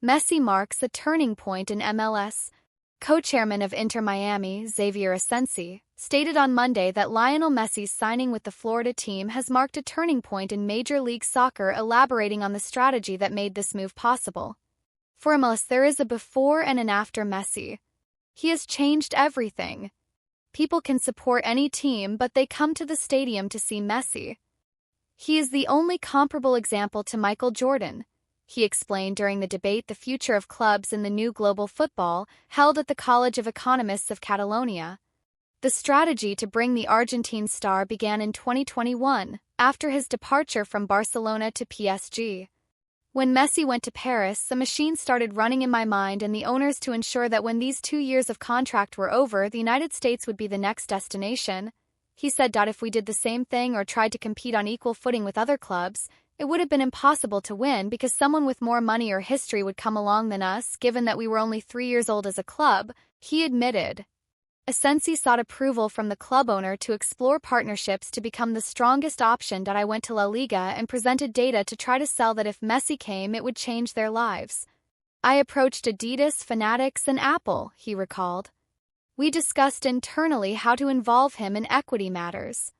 Messi marks a turning point in MLS. Co-chairman of Inter Miami, Xavier Asensi, stated on Monday that Lionel Messi's signing with the Florida team has marked a turning point in Major League Soccer, elaborating on the strategy that made this move possible. For MLS, there is a before and an after Messi. He has changed everything. People can support any team, but they come to the stadium to see Messi. He is the only comparable example to Michael Jordan, he explained during the debate The Future of Clubs in the New Global Football, held at the College of Economists of Catalonia. The strategy to bring the Argentine star began in 2021, after his departure from Barcelona to PSG. When Messi went to Paris, a machine started running in my mind and the owners to ensure that when these 2 years of contract were over, the United States would be the next destination. He said, "If we did the same thing or tried to compete on equal footing with other clubs, it would have been impossible to win because someone with more money or history would come along than us, given that we were only 3 years old as a club," he admitted. Asensi sought approval from the club owner to explore partnerships to become the strongest option. "I went to La Liga and presented data to try to sell that if Messi came, it would change their lives. I approached Adidas, Fanatics, and Apple," he recalled. "We discussed internally how to involve him in equity matters.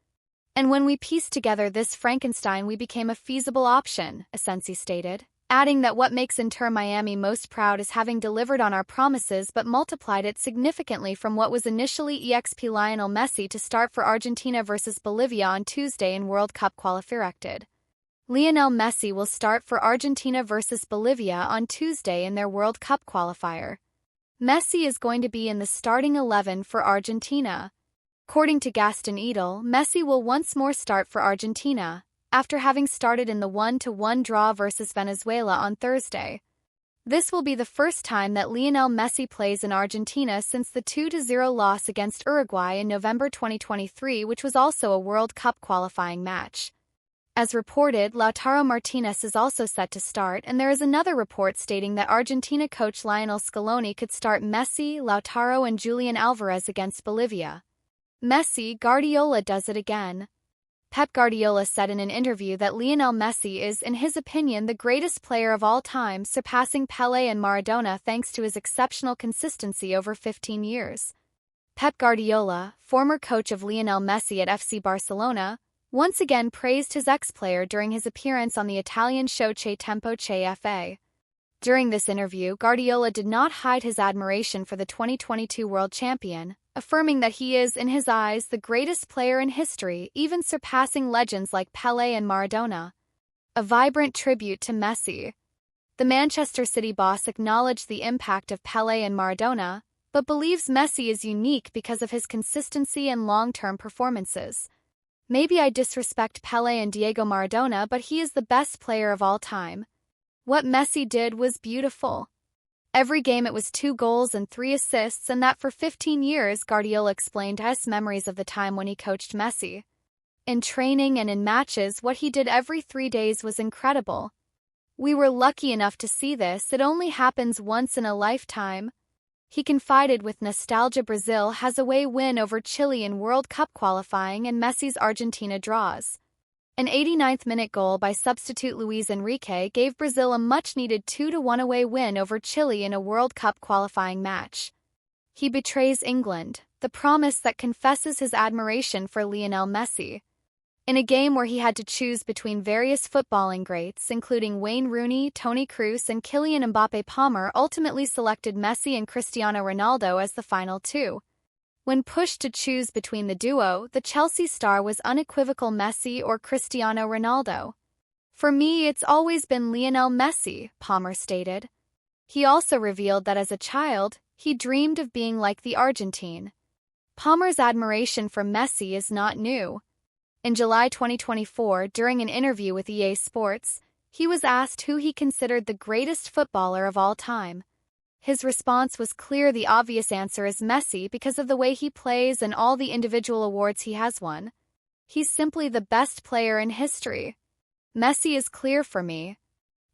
And when we pieced together this Frankenstein, we became a feasible option," Asensi stated, adding that what makes Inter Miami most proud is having delivered on our promises but multiplied it significantly from what was initially EXP Lionel Messi to start for Argentina versus Bolivia on Tuesday in World Cup qualifier. Lionel Messi will start for Argentina versus Bolivia on Tuesday in their World Cup qualifier. Messi is going to be in the starting 11 for Argentina. According to Gaston Edel, Messi will once more start for Argentina, after having started in the 1-1 draw versus Venezuela on Thursday. This will be the first time that Lionel Messi plays in Argentina since the 2-0 loss against Uruguay in November 2023, which was also a World Cup qualifying match. As reported, Lautaro Martinez is also set to start, and there is another report stating that Argentina coach Lionel Scaloni could start Messi, Lautaro, and Julian Alvarez against Bolivia. Messi, Guardiola does it again. Pep Guardiola said in an interview that Lionel Messi is, in his opinion, the greatest player of all time, surpassing Pelé and Maradona thanks to his exceptional consistency over 15 years. Pep Guardiola, former coach of Lionel Messi at FC Barcelona, once again praised his ex-player during his appearance on the Italian show Che Tempo Che Fa. During this interview, Guardiola did not hide his admiration for the 2022 world champion, affirming that he is, in his eyes, the greatest player in history, even surpassing legends like Pelé and Maradona. A vibrant tribute to Messi. The Manchester City boss acknowledged the impact of Pelé and Maradona, but believes Messi is unique because of his consistency and long-term performances. "Maybe I disrespect Pelé and Diego Maradona, but he is the best player of all time. What Messi did was beautiful. Every game it was 2 goals and 3 assists, and that for 15 years," Guardiola explained his memories of the time when he coached Messi. "In training and in matches, what he did every 3 days was incredible. We were lucky enough to see this, it only happens once in a lifetime." He confided with nostalgia. Brazil has a away win over Chile in World Cup qualifying, and Messi's Argentina draws. An 89th-minute goal by substitute Luis Enrique gave Brazil a much-needed 2-1 away win over Chile in a World Cup qualifying match. He betrays England, the promise that confesses his admiration for Lionel Messi. In a game where he had to choose between various footballing greats, including Wayne Rooney, Toni Kroos, and Kylian Mbappé, Palmer ultimately selected Messi and Cristiano Ronaldo as the final 2. When pushed to choose between the duo, the Chelsea star was unequivocal: Messi or Cristiano Ronaldo. "For me, it's always been Lionel Messi," Palmer stated. He also revealed that as a child, he dreamed of being like the Argentine. Palmer's admiration for Messi is not new. In July 2024, during an interview with EA Sports, he was asked who he considered the greatest footballer of all time. His response was clear: the obvious answer is Messi because of the way he plays and all the individual awards he has won. "He's simply the best player in history. Messi is clear for me."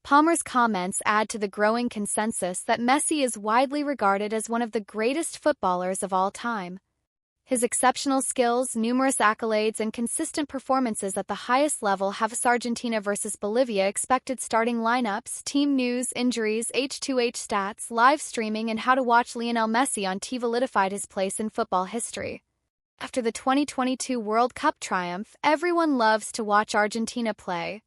Palmer's comments add to the growing consensus that Messi is widely regarded as one of the greatest footballers of all time. His exceptional skills, numerous accolades, and consistent performances at the highest level have us Argentina versus Bolivia expected starting lineups, team news, injuries, H2H stats, live streaming, and how to watch Lionel Messi on TV solidified his place in football history. After the 2022 World Cup triumph, everyone loves to watch Argentina play.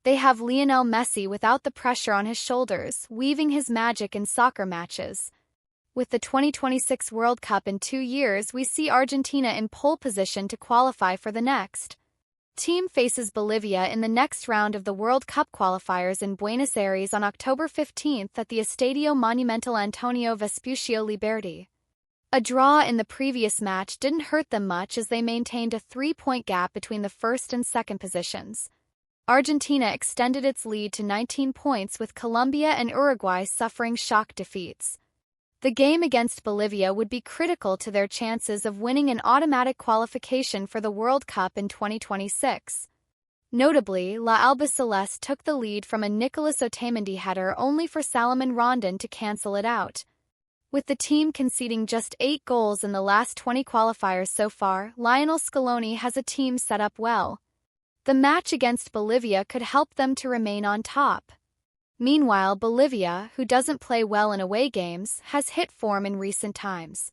They have Lionel Messi without the pressure on his shoulders, weaving his magic in soccer matches. With the 2026 World Cup in 2 years, we see Argentina in pole position to qualify for the next. Team faces Bolivia in the next round of the World Cup qualifiers in Buenos Aires on October 15 at the Estadio Monumental Antonio Vespucio Liberty. A draw in the previous match didn't hurt them much as they maintained a 3-point gap between the first and second positions. Argentina extended its lead to 19 points with Colombia and Uruguay suffering shock defeats. The game against Bolivia would be critical to their chances of winning an automatic qualification for the World Cup in 2026. Notably, La Albiceleste took the lead from a Nicolas Otamendi header only for Salomon Rondon to cancel it out. With the team conceding just 8 goals in the last 20 qualifiers so far, Lionel Scaloni has a team set up well. The match against Bolivia could help them to remain on top. Meanwhile, Bolivia, who doesn't play well in away games, has hit form in recent times.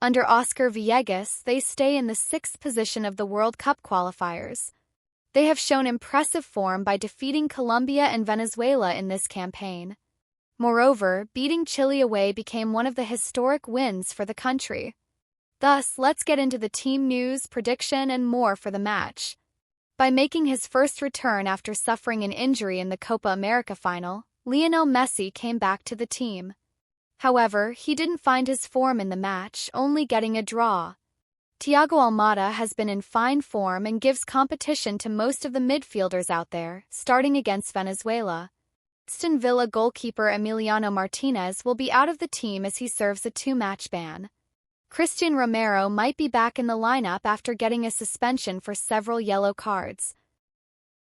Under Oscar Villegas, they stay in the 6th position of the World Cup qualifiers. They have shown impressive form by defeating Colombia and Venezuela in this campaign. Moreover, beating Chile away became one of the historic wins for the country. Thus, let's get into the team news, prediction, and more for the match. By making his first return after suffering an injury in the Copa America final, Lionel Messi came back to the team. However, he didn't find his form in the match, only getting a draw. Thiago Almada has been in fine form and gives competition to most of the midfielders out there, starting against Venezuela. Aston Villa goalkeeper Emiliano Martinez will be out of the team as he serves a 2-match ban. Christian Romero might be back in the lineup after getting a suspension for several yellow cards.